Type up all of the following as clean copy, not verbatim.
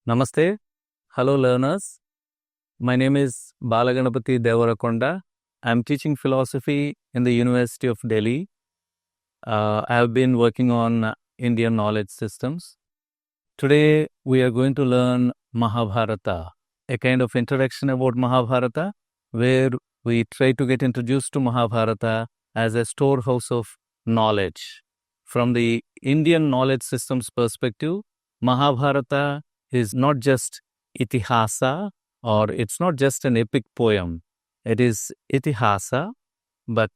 Namaste. Hello, learners. My name is Balaganapati Devarakonda. I'm teaching philosophy in the University of Delhi. I have been working on Indian knowledge systems. Today, we are going to learn Mahabharata, a kind of introduction about Mahabharata, where we try to get introduced to Mahabharata as a storehouse of knowledge. From the Indian knowledge systems perspective, Mahabharata is not just itihasa, or it's not just an epic poem. It is itihasa, but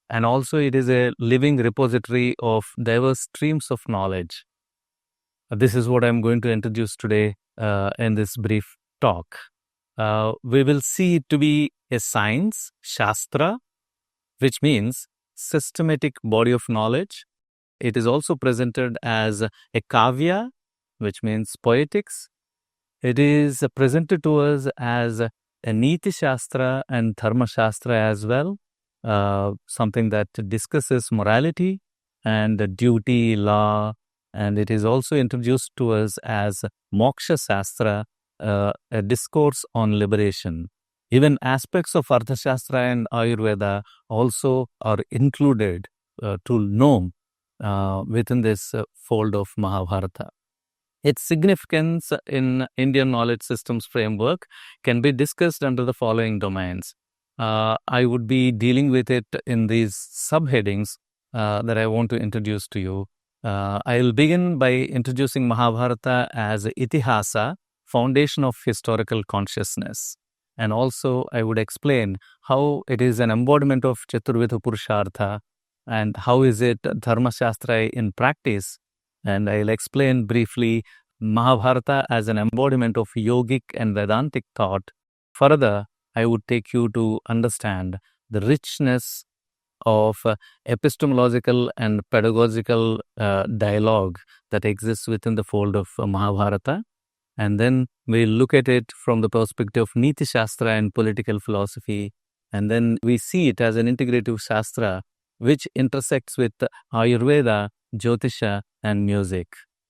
and also it is a living repository of diverse streams of knowledge. This is what I'm going to introduce today in this brief talk. We will see it to be a science, shastra, which means systematic body of knowledge. It is also presented as a kavya, which means poetics. It is presented to us as a niti shastra and dharma shastra as well, something that discusses morality and duty, law, and it is also introduced to us as moksha shastra, a discourse on liberation. Even aspects of Arthashastra and Ayurveda also are included to know within this fold of Mahabharata. Its significance in Indian knowledge systems framework can be discussed under the following domains. I would be dealing with it in these subheadings that I want to introduce to you. I'll begin by introducing Mahabharata as itihasa, foundation of historical consciousness. And also I would explain how it is an embodiment of Chaturveda Purushartha and how is it Dharma Shastra in practice. And I'll explain briefly Mahabharata as an embodiment of yogic and Vedantic thought. Further, I would take you to understand the richness of epistemological and pedagogical dialogue that exists within the fold of Mahabharata. And then we'll look at it from the perspective of Niti Shastra and political philosophy. And then we see it as an integrative Shastra which intersects with Ayurveda, Jyotisha, and music.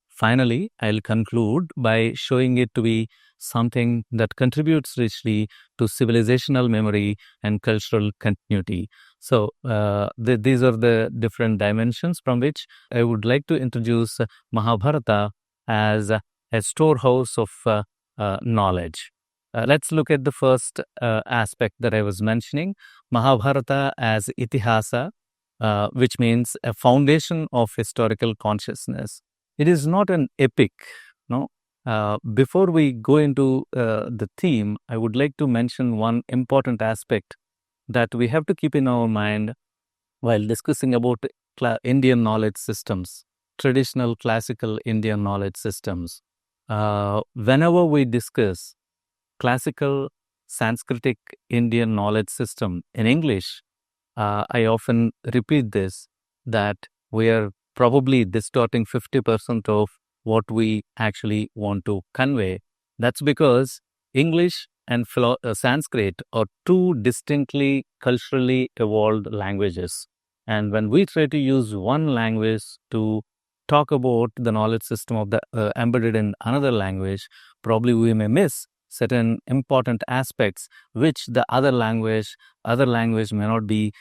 Finally, I'll conclude by showing it to be something that contributes richly to civilizational memory and cultural continuity. So, these are the different dimensions from which I would like to introduce Mahabharata as a storehouse of knowledge. Let's look at the first aspect that I was mentioning, Mahabharata as itihasa, which means a foundation of historical consciousness. It is not an epic, no. Before we go into the theme, I would like to mention one important aspect that we have to keep in our mind while discussing about Indian knowledge systems, traditional classical Indian knowledge systems. Whenever we discuss classical Sanskritic Indian knowledge system in English, I often repeat this, that we are probably distorting 50% of what we actually want to convey. That's because English and Sanskrit are two distinctly culturally evolved languages. And when we try to use one language to talk about the knowledge system of the embedded in another language, probably we may miss certain important aspects which the other language may not be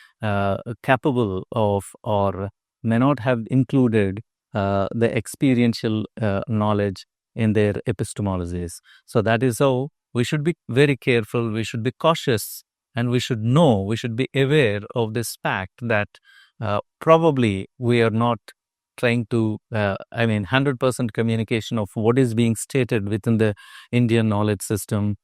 capable of, or may not have included the experiential knowledge in their epistemologies. So that is how we should be very careful, we should be cautious, and we should be aware of this fact that probably we are not trying to, 100% communication of what is being stated within the Indian knowledge system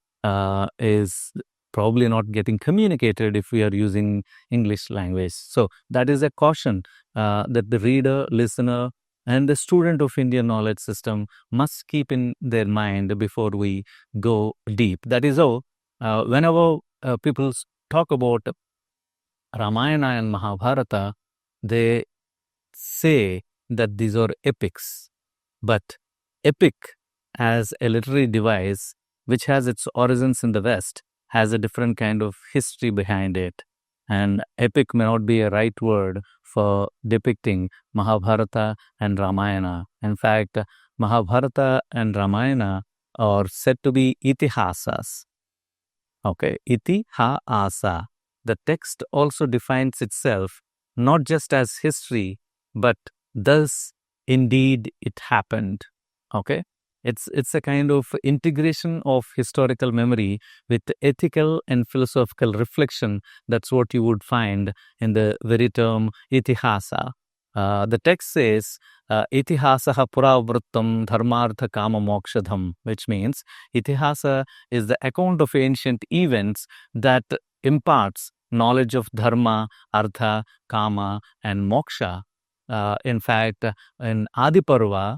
is probably not getting communicated if we are using English language. So that is a caution that the reader, listener, and the student of Indian knowledge system must keep in their mind before we go deep. That is how whenever people talk about Ramayana and Mahabharata, they say that these are epics. But epic as a literary device which has its origins in the West has a different kind of history behind it. And epic may not be a right word for depicting Mahabharata and Ramayana. In fact, Mahabharata and Ramayana are said to be itihasas. Okay, itihasa. The text also defines itself not just as history, but thus indeed it happened. Okay, it's a kind of integration of historical memory with ethical and philosophical reflection. That's what you would find in the very term itihasa. The text says itihasaha puravrittam dharmartha kama mokshadham, which means itihasa is the account of ancient events that imparts knowledge of dharma, artha, kama, and moksha. In fact, in Adiparva,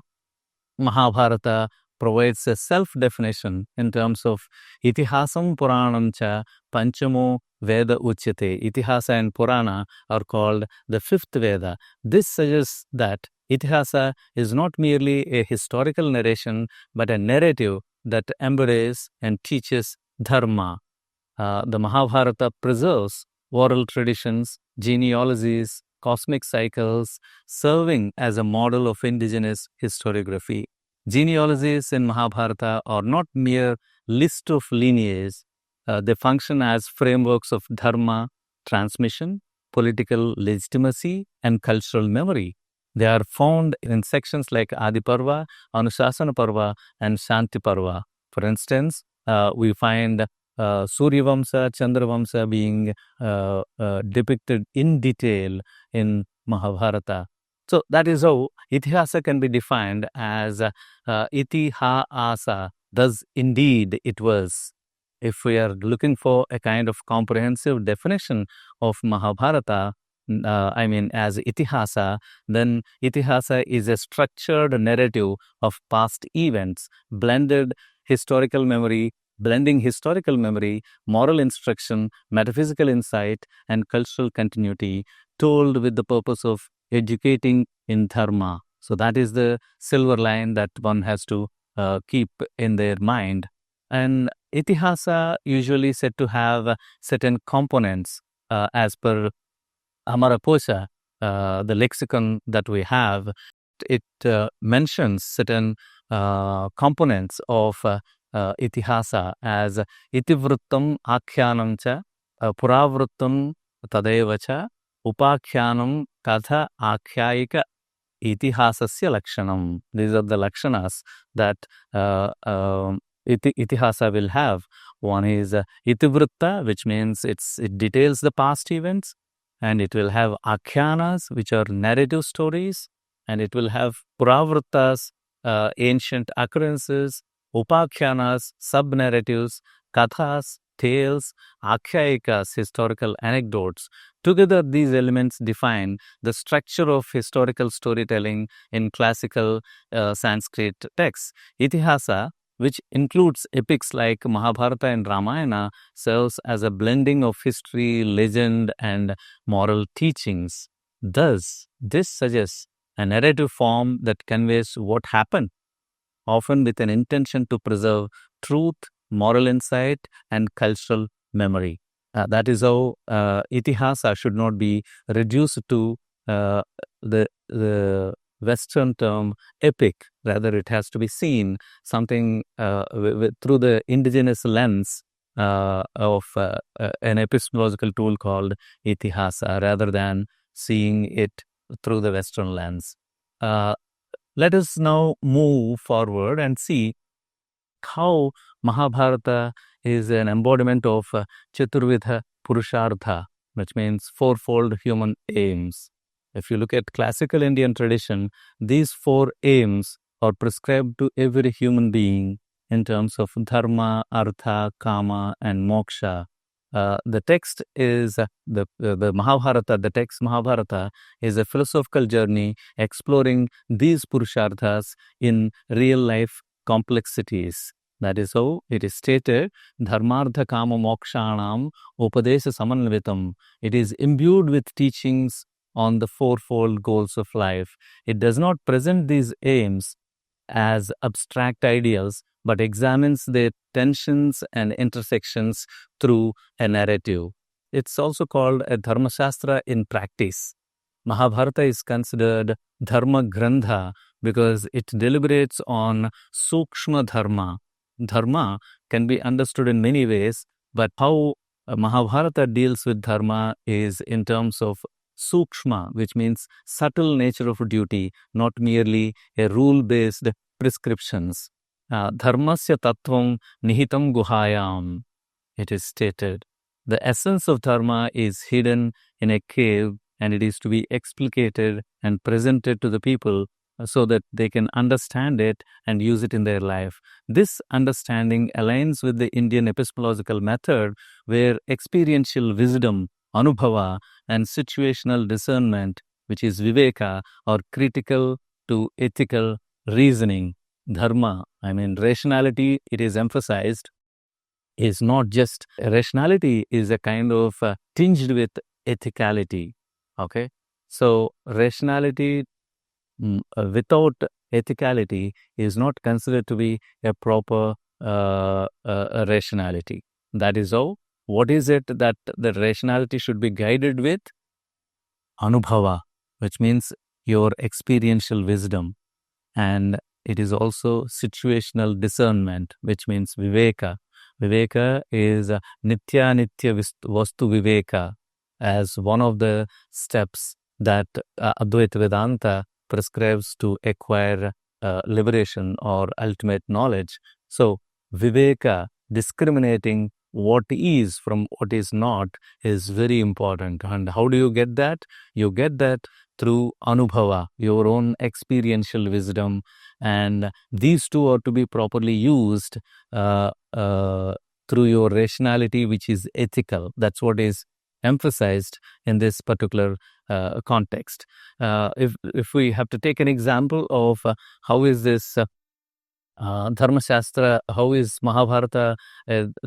Mahabharata provides a self-definition in terms of itihasam puranam cha panchamo veda uchyate. Itihasa and Purana are called the fifth Veda. This suggests that itihasa is not merely a historical narration, but a narrative that embodies and teaches dharma. The Mahabharata preserves oral traditions, genealogies, cosmic cycles, serving as a model of indigenous historiography. Genealogies in Mahabharata are not mere list of lineages. They function as frameworks of dharma, transmission, political legitimacy, and cultural memory. They are found in sections like Adiparva, Anusasana Parva, and Shanti Parva. For instance, we find Suryavamsa, Chandravamsa being depicted in detail in Mahabharata. So that is how Itihasa can be defined as Itiha-asa, thus indeed it was. If we are looking for a kind of comprehensive definition of Mahabharata, as Itihasa, then Itihasa is a structured narrative of past events, blending historical memory, moral instruction, metaphysical insight, and cultural continuity, told with the purpose of educating in dharma. So that is the silver line that one has to keep in their mind. And Itihasa usually said to have certain components as per Amaraposa, the lexicon that we have. It mentions certain components of itihasa as itivrittam akyanam cha puravrittam tadeva cha upakyanam katha akhyayika itihasasya lakshanam. These are the lakshanas that itihasa will have. One is itivritta, which means it details the past events, and it will have akhyanas, which are narrative stories, and it will have puravrittas, ancient occurrences, upakhyanas, sub-narratives, kathas, tales, akhyayikas, historical anecdotes. Together, these elements define the structure of historical storytelling in classical Sanskrit texts. Itihasa, which includes epics like Mahabharata and Ramayana, serves as a blending of history, legend, and moral teachings. Thus, this suggests a narrative form that conveys what happened, often with an intention to preserve truth, moral insight, and cultural memory. That is how itihasa should not be reduced to the Western term epic. Rather, it has to be seen something through the indigenous lens of an epistemological tool called itihasa, rather than seeing it through the Western lens. Let us now move forward and see how Mahabharata is an embodiment of Chaturvidha Purushartha, which means fourfold human aims. If you look at classical Indian tradition, these four aims are prescribed to every human being in terms of dharma, artha, kama, and moksha. The text is the Mahabharata. The text Mahabharata is a philosophical journey exploring these purusharthas in real life complexities. That is how it is stated, dharmartha kama mokshanam upadesha samanvitam. It is imbued with teachings on the fourfold goals of life. It does not present these aims as abstract ideals, but examines their tensions and intersections through a narrative. It's also called a Dharma Shastra in practice. Mahabharata is considered Dharma Grantha because it deliberates on Sukshma Dharma, Dharma can be understood in many ways, but how Mahabharata deals with dharma is in terms of sukshma, which means subtle nature of duty, not merely a rule-based prescriptions. Dharmasya tattvam nihitam guhayam, it is stated. The essence of dharma is hidden in a cave, and it is to be explicated and presented to the people so that they can understand it and use it in their life. This understanding aligns with the Indian epistemological method, where experiential wisdom, anubhava, and situational discernment, which is viveka, are critical to ethical reasoning. Dharma, I mean rationality, it is emphasized, is not just rationality, is a kind of tinged with ethicality. Okay, so rationality without ethicality is not considered to be a proper rationality. That is how. What is it that the rationality should be guided with? Anubhava, which means your experiential wisdom, and it is also situational discernment, which means viveka. Viveka is nitya nitya vastu viveka, as one of the steps that Advaita Vedanta prescribes to acquire liberation or ultimate knowledge. So, viveka, discriminating what is from what is not, is very important. And how do you get that? You get that through anubhava, your own experiential wisdom, and these two are to be properly used through your rationality, which is ethical. That's what is emphasized in this particular context. If we have to take an example of how is this Dharma Shastra, how is Mahabharata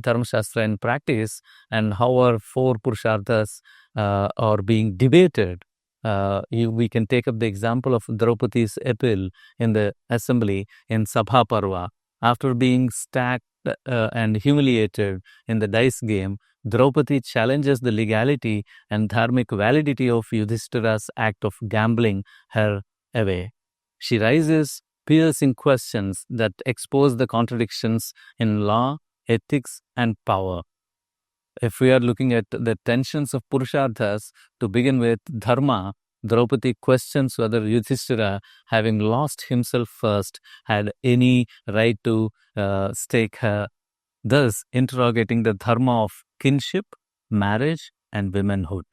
Dharma Shastra in practice, and how are four Purusharthas are being debated. We can take up the example of Draupadi's appeal in the assembly in Sabha Parva. After being stacked and humiliated in the dice game, Draupadi challenges the legality and dharmic validity of Yudhishthira's act of gambling her away. She raises piercing questions that expose the contradictions in law, ethics, and power. If we are looking at the tensions of Purusharthas, to begin with Dharma, Draupadi questions whether Yudhishthira, having lost himself first, had any right to stake her, thus interrogating the Dharma of kinship, marriage, and womanhood.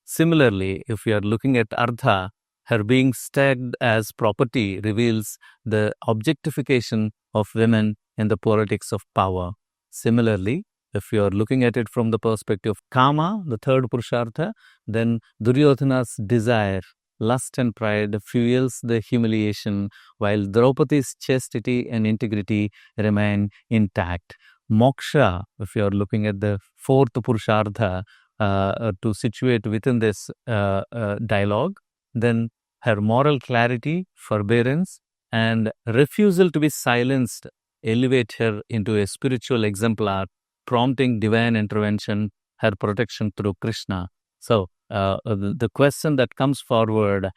Similarly, if we are looking at Ardha, her being staked as property reveals the objectification of women in the politics of power. Similarly, if you are looking at it from the perspective of Kama, the third Purushartha, then Duryodhana's desire, lust and pride fuels the humiliation, while Draupadi's chastity and integrity remain intact. Moksha, if you are looking at the fourth Purushartha, to situate within this dialogue, then her moral clarity, forbearance, and refusal to be silenced elevate her into a spiritual exemplar, prompting divine intervention, her protection through Krishna. So, the question that comes forward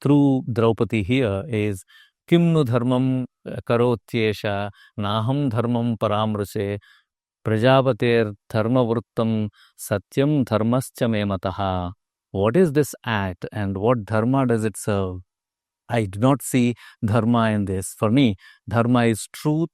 through Draupadi here is, Kim nu dharmam karotyesha naham dharmam paramrase prajapatir dharma vruttam satyam dharmascha me mataha. What is this act and what dharma does it serve? I do not see dharma in this. For me, dharma is truth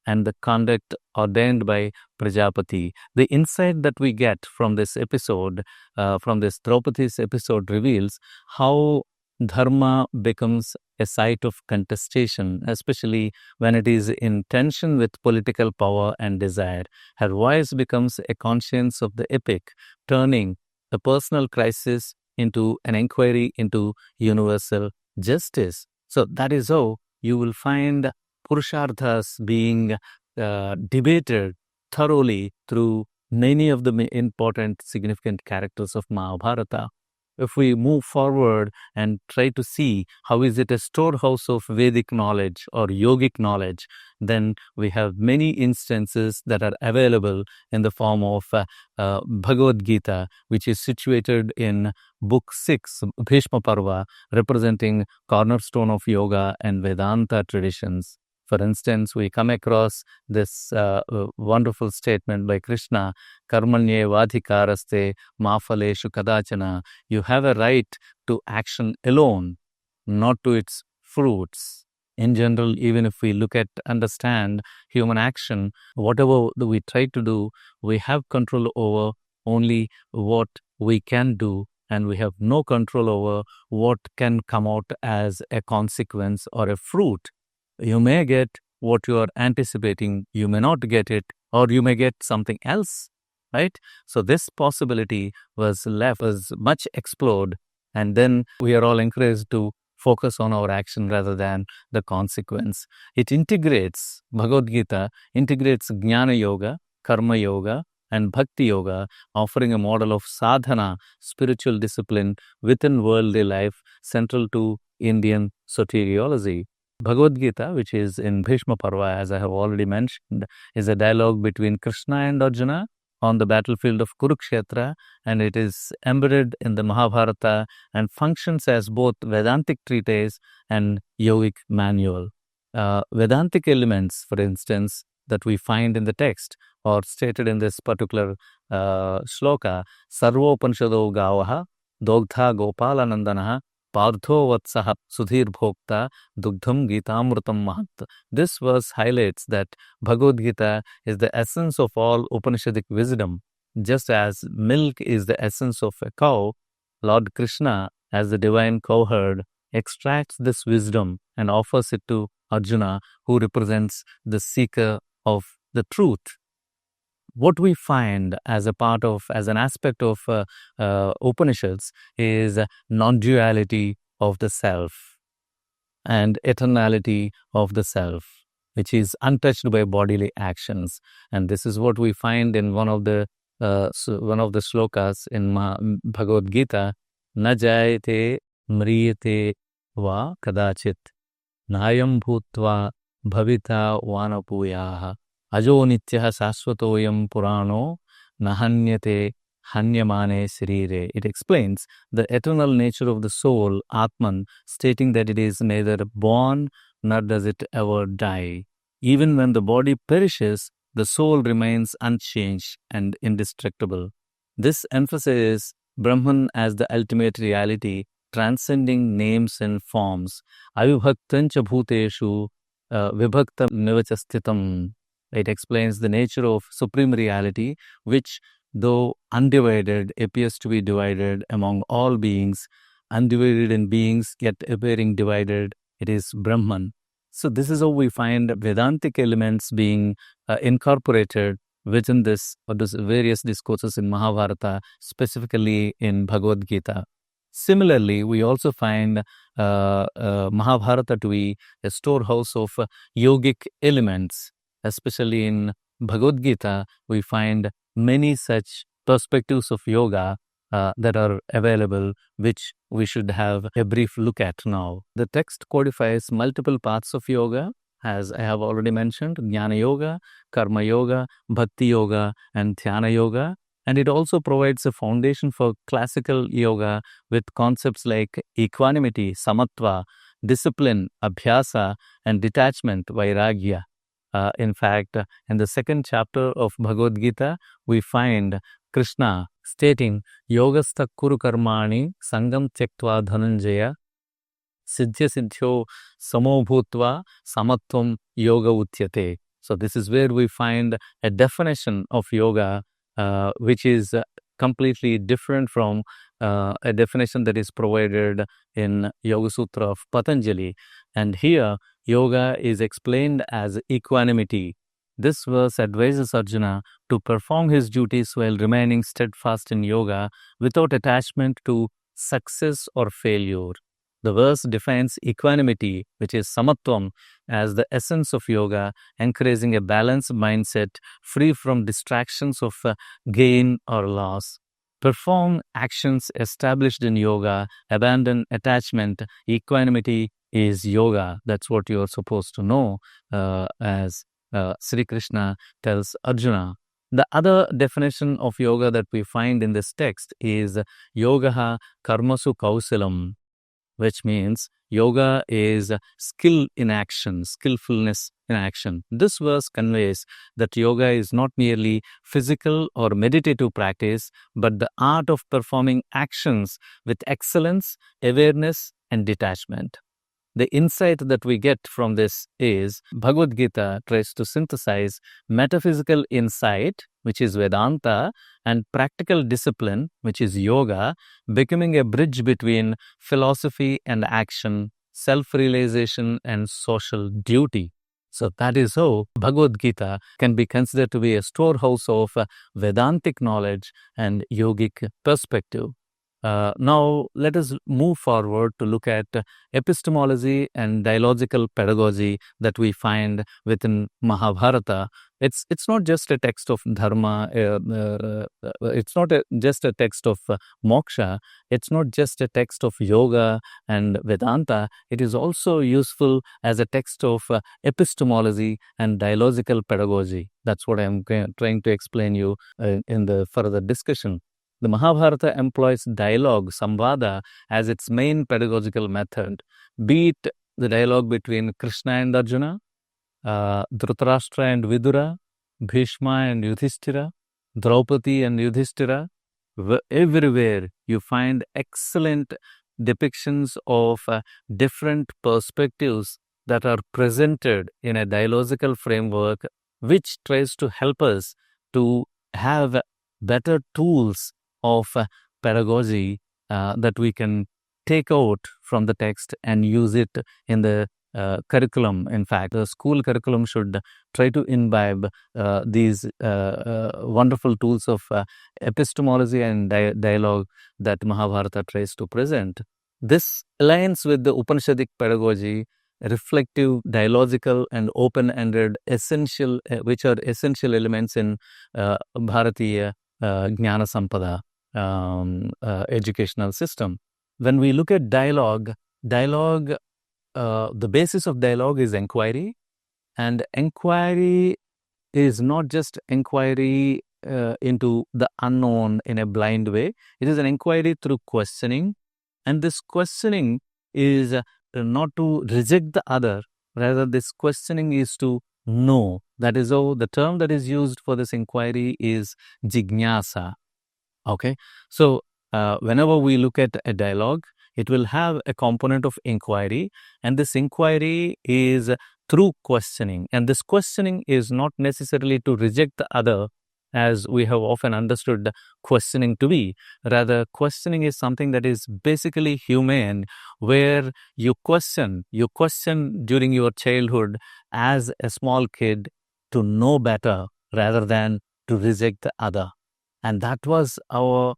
and the conduct ordained by Prajapati. The insight that we get from this episode, from this Draupadi's episode, reveals how dharma becomes a site of contestation, especially when it is in tension with political power and desire. Her voice becomes a conscience of the epic, turning the personal crisis into an inquiry into universal justice. So that is how you will find Purusharthas being debated thoroughly through many of the important, significant characters of Mahabharata. If we move forward and try to see how is it a storehouse of Vedic knowledge or yogic knowledge, then we have many instances that are available in the form of Bhagavad Gita, which is situated in Book 6, Bhishma Parva, representing cornerstone of yoga and Vedanta traditions. For instance, we come across this wonderful statement by Krishna, Karmanye vadhikaraste ma phaleshu kadachana. You have a right to action alone, not to its fruits. In general, even if we look at, understand human action, whatever we try to do, we have control over only what we can do, and we have no control over what can come out as a consequence or a fruit. You may get what you are anticipating, you may not get it, or you may get something else, right? So this possibility was much explored, and then we are all encouraged to focus on our action rather than the consequence. It integrates, Bhagavad Gita integrates Jnana Yoga, Karma Yoga, and Bhakti Yoga, offering a model of sadhana, spiritual discipline within worldly life, central to Indian soteriology. Bhagavad Gita, which is in Bhishma Parva, as I have already mentioned, is a dialogue between Krishna and Arjuna on the battlefield of Kurukshetra, and it is embedded in the Mahabharata and functions as both Vedantic treatise and yogic manual. Vedantic elements, for instance, that we find in the text or stated in this particular shloka, Sarvopanishado Gavaha, Dogdha Gopalanandanaha, Partho Vatsaha Sudhir Bhokta, Dugdham Gitamrutam Mahat. This verse highlights that Bhagavad Gita is the essence of all Upanishadic wisdom. Just as milk is the essence of a cow, Lord Krishna, as the divine cowherd, extracts this wisdom and offers it to Arjuna, who represents the seeker of the truth. What we find as an aspect of Upanishads is non-duality of the self and eternality of the self, which is untouched by bodily actions. And this is what we find in one of the shlokas in Bhagavad Gita, Na jayate mriyate va kadachit nayam bhutva bhavita vanapuyaha ajo nityah saswatoyam purano nahanyate hanyamane sirire. It explains the eternal nature of the soul, Atman, stating that it is neither born nor does it ever die. Even when the body perishes, the soul remains unchanged and indestructible. This emphasizes Brahman as the ultimate reality, transcending names and forms. Avibhaktancha bhuteshu vibhaktam nivachastitam. It explains the nature of supreme reality, which, though undivided, appears to be divided among all beings. Undivided in beings, yet appearing divided, it is Brahman. So this is how we find Vedantic elements being incorporated within this various discourses in Mahabharata, specifically in Bhagavad Gita. Similarly, we also find Mahabharata to be a storehouse of yogic elements. Especially in Bhagavad Gita, we find many such perspectives of yoga that are available, which we should have a brief look at now. The text codifies multiple paths of yoga, as I have already mentioned, Jnana Yoga, Karma Yoga, Bhakti Yoga, and Dhyana Yoga. And it also provides a foundation for classical yoga with concepts like equanimity, samatva, discipline, abhyasa, and detachment, vairagya. In fact, in the second chapter of Bhagavad Gita, we find Krishna stating, Yogastha kuru karmani sangam tyaktva dhananjaya siddhya siddhyo samo bhutva samatvam yoga utyate. So this is where we find a definition of yoga which is completely different from a definition that is provided in Yoga Sutra of Patanjali. And here, yoga is explained as equanimity. This verse advises Arjuna to perform his duties while remaining steadfast in yoga without attachment to success or failure. The verse defines equanimity, which is samatvam, as the essence of yoga, encouraging a balanced mindset free from distractions of gain or loss. Perform actions established in yoga, abandon attachment. Equanimity is yoga. That's what you are supposed to know, as Sri Krishna tells Arjuna. The other definition of yoga that we find in this text is yogaha karmasu kausalam, which means yoga is skill in action, skillfulness in action. This verse conveys that yoga is not merely physical or meditative practice, but the art of performing actions with excellence, awareness, and detachment. The insight that we get from this is Bhagavad Gita tries to synthesize metaphysical insight, which is Vedanta, and practical discipline, which is yoga, becoming a bridge between philosophy and action, self-realization and social duty. So that is how Bhagavad Gita can be considered to be a storehouse of Vedantic knowledge and yogic perspective. Now, let us move forward to look at epistemology and dialogical pedagogy that we find within Mahabharata. It's not just a text of dharma, it's not just a text of moksha, it's not just a text of yoga and Vedanta, it is also useful as a text of epistemology and dialogical pedagogy. That's what I'm trying to explain you in the further discussion. The Mahabharata employs dialogue, samvada, as its main pedagogical method, be it the dialogue between Krishna and Arjuna, Dhritarashtra and Vidura, Bhishma and Yudhishthira, Draupadi and Yudhishthira. Everywhere you find excellent depictions of different perspectives that are presented in a dialogical framework, which tries to help us to have better tools of pedagogy that we can take out from the text and use it in the curriculum. In fact, the school curriculum should try to imbibe these wonderful tools of epistemology and dialogue that Mahabharata tries to present. This aligns with the Upanishadic pedagogy, reflective, dialogical, and open-ended, essential, which are essential elements in Bharatiya Jnana Sampada educational system. When we look at dialogue, the basis of dialogue is inquiry, and inquiry is not just inquiry into the unknown in a blind way. It is an inquiry through questioning, and this questioning is not to reject the other, rather this questioning is to know. That is how the term that is used for this inquiry is jignasa. Okay, so whenever we look at a dialogue, it will have a component of inquiry, and this inquiry is through questioning. And this questioning is not necessarily to reject the other, as we have often understood questioning to be. Rather, questioning is something that is basically humane, where you question during your childhood as a small kid to know better rather than to reject the other. And that was our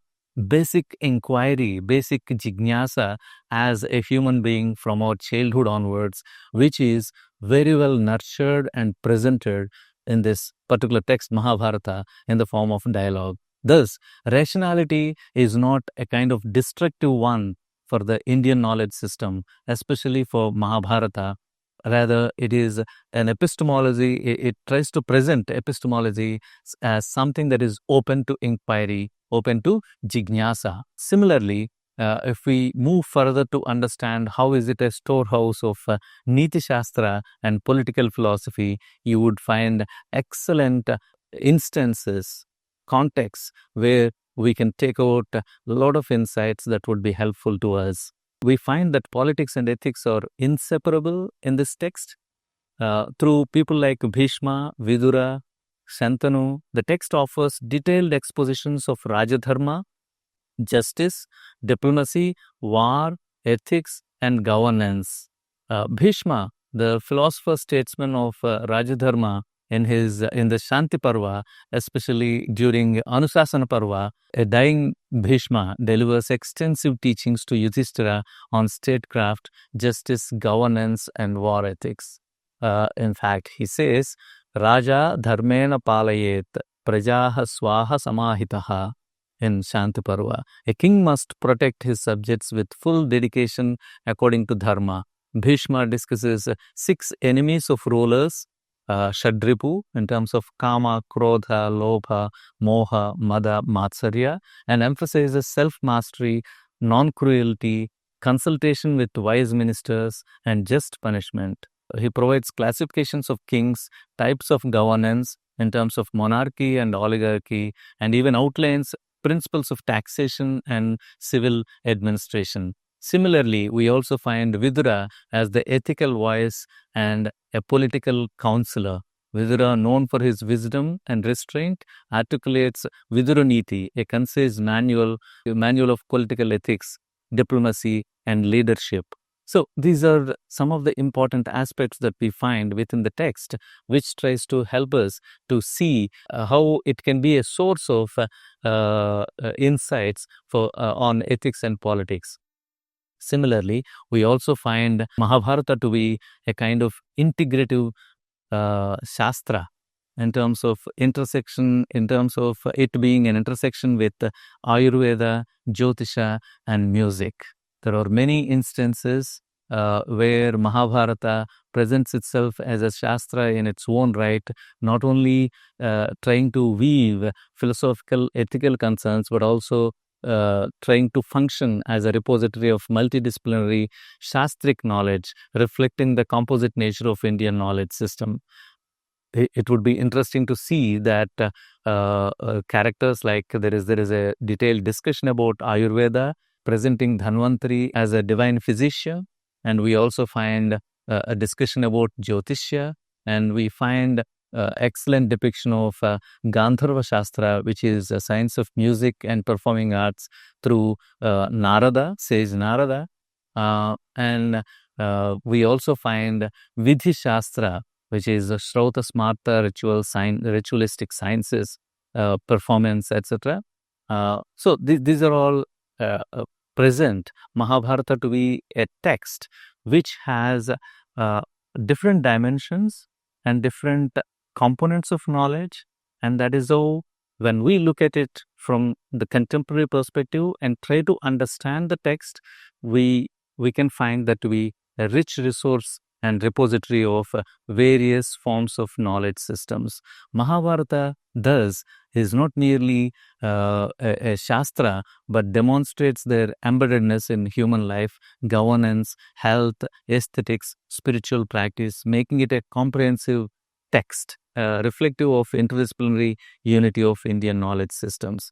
basic inquiry, basic jignasa as a human being from our childhood onwards, which is very well nurtured and presented in this particular text, Mahabharata, in the form of dialogue. Thus, rationality is not a kind of destructive one for the Indian knowledge system, especially for Mahabharata. Rather, it is an epistemology. It tries to present epistemology as something that is open to inquiry, open to jignasa. Similarly, if we move further to understand how is it a storehouse of Niti Shastra and political philosophy, you would find excellent instances, contexts where we can take out a lot of insights that would be helpful to us. We find that politics and ethics are inseparable in this text. Through people like Bhishma, Vidura, Shantanu, the text offers detailed expositions of Rajadharma, justice, diplomacy, war, ethics, and governance. Bhishma, the philosopher statesman of Rajadharma, in the Shanti Parva, especially during Anusasana Parva, a dying Bhishma delivers extensive teachings to Yudhishthira on statecraft, justice, governance, and war ethics. In fact, he says, Raja dharmena palayet prajaha swaha samahitaha in Shanti Parva. A king must protect his subjects with full dedication according to dharma. Bhishma discusses 6 enemies of rulers, Shadripu, in terms of Kama, Krodha, Lobha, Moha, Mada, Matsarya, and emphasizes self-mastery, non-cruelty, consultation with wise ministers, and just punishment. He provides classifications of kings, types of governance in terms of monarchy and oligarchy, and even outlines principles of taxation and civil administration. Similarly, we also find Vidura as the ethical voice and a political counselor. Vidura, known for his wisdom and restraint, articulates Viduraniti, a concise manual of political ethics, diplomacy, and leadership. So these are some of the important aspects that we find within the text, which tries to help us to see how it can be a source of insights for on ethics and politics. Similarly, we also find Mahabharata to be a kind of integrative Shastra in terms of intersection, in terms of it being an intersection with Ayurveda, Jyotisha, and music. There are many instances where Mahabharata presents itself as a Shastra in its own right, not only trying to weave philosophical, ethical concerns, but also trying to function as a repository of multidisciplinary Shastric knowledge, reflecting the composite nature of Indian knowledge system. It would be interesting to see that characters like there is a detailed discussion about Ayurveda, presenting Dhanvantari as a divine physician, and we also find a discussion about Jyotisha, and we find excellent depiction of Gandharva Shastra, which is a science of music and performing arts through Narada, sage Narada, and we also find Vidhi Shastra, which is Shrauta Smarta ritualistic sciences, performance, etc. So these are all present Mahabharata to be a text which has different dimensions and different components of knowledge, and that is how when we look at it from the contemporary perspective and try to understand the text, we can find that to be a rich resource and repository of various forms of knowledge systems. Mahabharata thus is not merely a Shastra, but demonstrates their embeddedness in human life, governance, health, aesthetics, spiritual practice, making it a comprehensive text, reflective of interdisciplinary unity of Indian knowledge systems.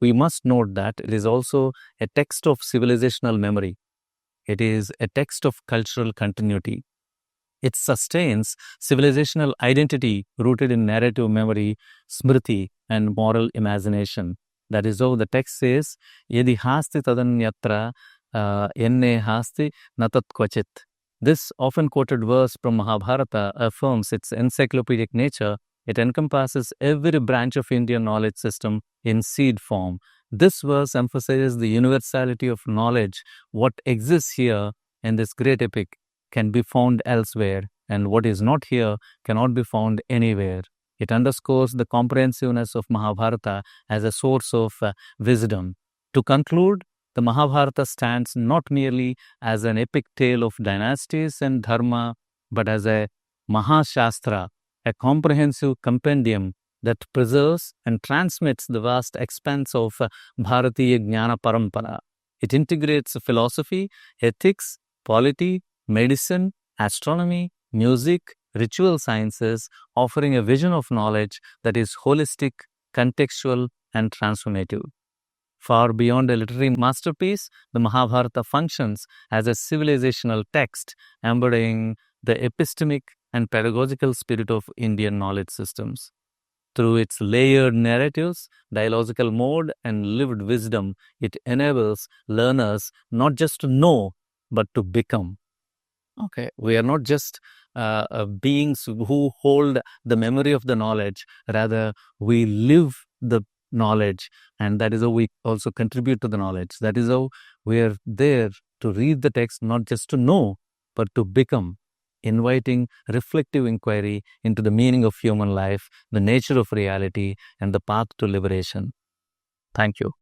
We must note that it is also a text of civilizational memory. It is a text of cultural continuity. It sustains civilizational identity rooted in narrative memory, smriti, and moral imagination. That is how the text says, Yedi hasti tadanyatra, enne hasti natat kvachit. This often quoted verse from Mahabharata affirms its encyclopedic nature. It encompasses every branch of Indian knowledge system in seed form. This verse emphasizes the universality of knowledge. What exists here in this great epic can be found elsewhere, and what is not here cannot be found anywhere. It underscores the comprehensiveness of Mahabharata as a source of wisdom. To conclude, the Mahabharata stands not merely as an epic tale of dynasties and dharma, but as a Mahashastra, a comprehensive compendium that preserves and transmits the vast expanse of Bharatiya Jnana Parampara. It integrates philosophy, ethics, polity, medicine, astronomy, music, ritual sciences, offering a vision of knowledge that is holistic, contextual, and transformative. Far beyond a literary masterpiece, the Mahabharata functions as a civilizational text embodying the epistemic and pedagogical spirit of Indian knowledge systems. Through its layered narratives, dialogical mode, and lived wisdom, it enables learners not just to know, but to become. Okay, we are not just beings who hold the memory of the knowledge, rather, we live the knowledge, and that is how we also contribute to the knowledge. That is how we are there to read the text, not just to know, but to become, inviting reflective inquiry into the meaning of human life, the nature of reality, and the path to liberation. Thank you.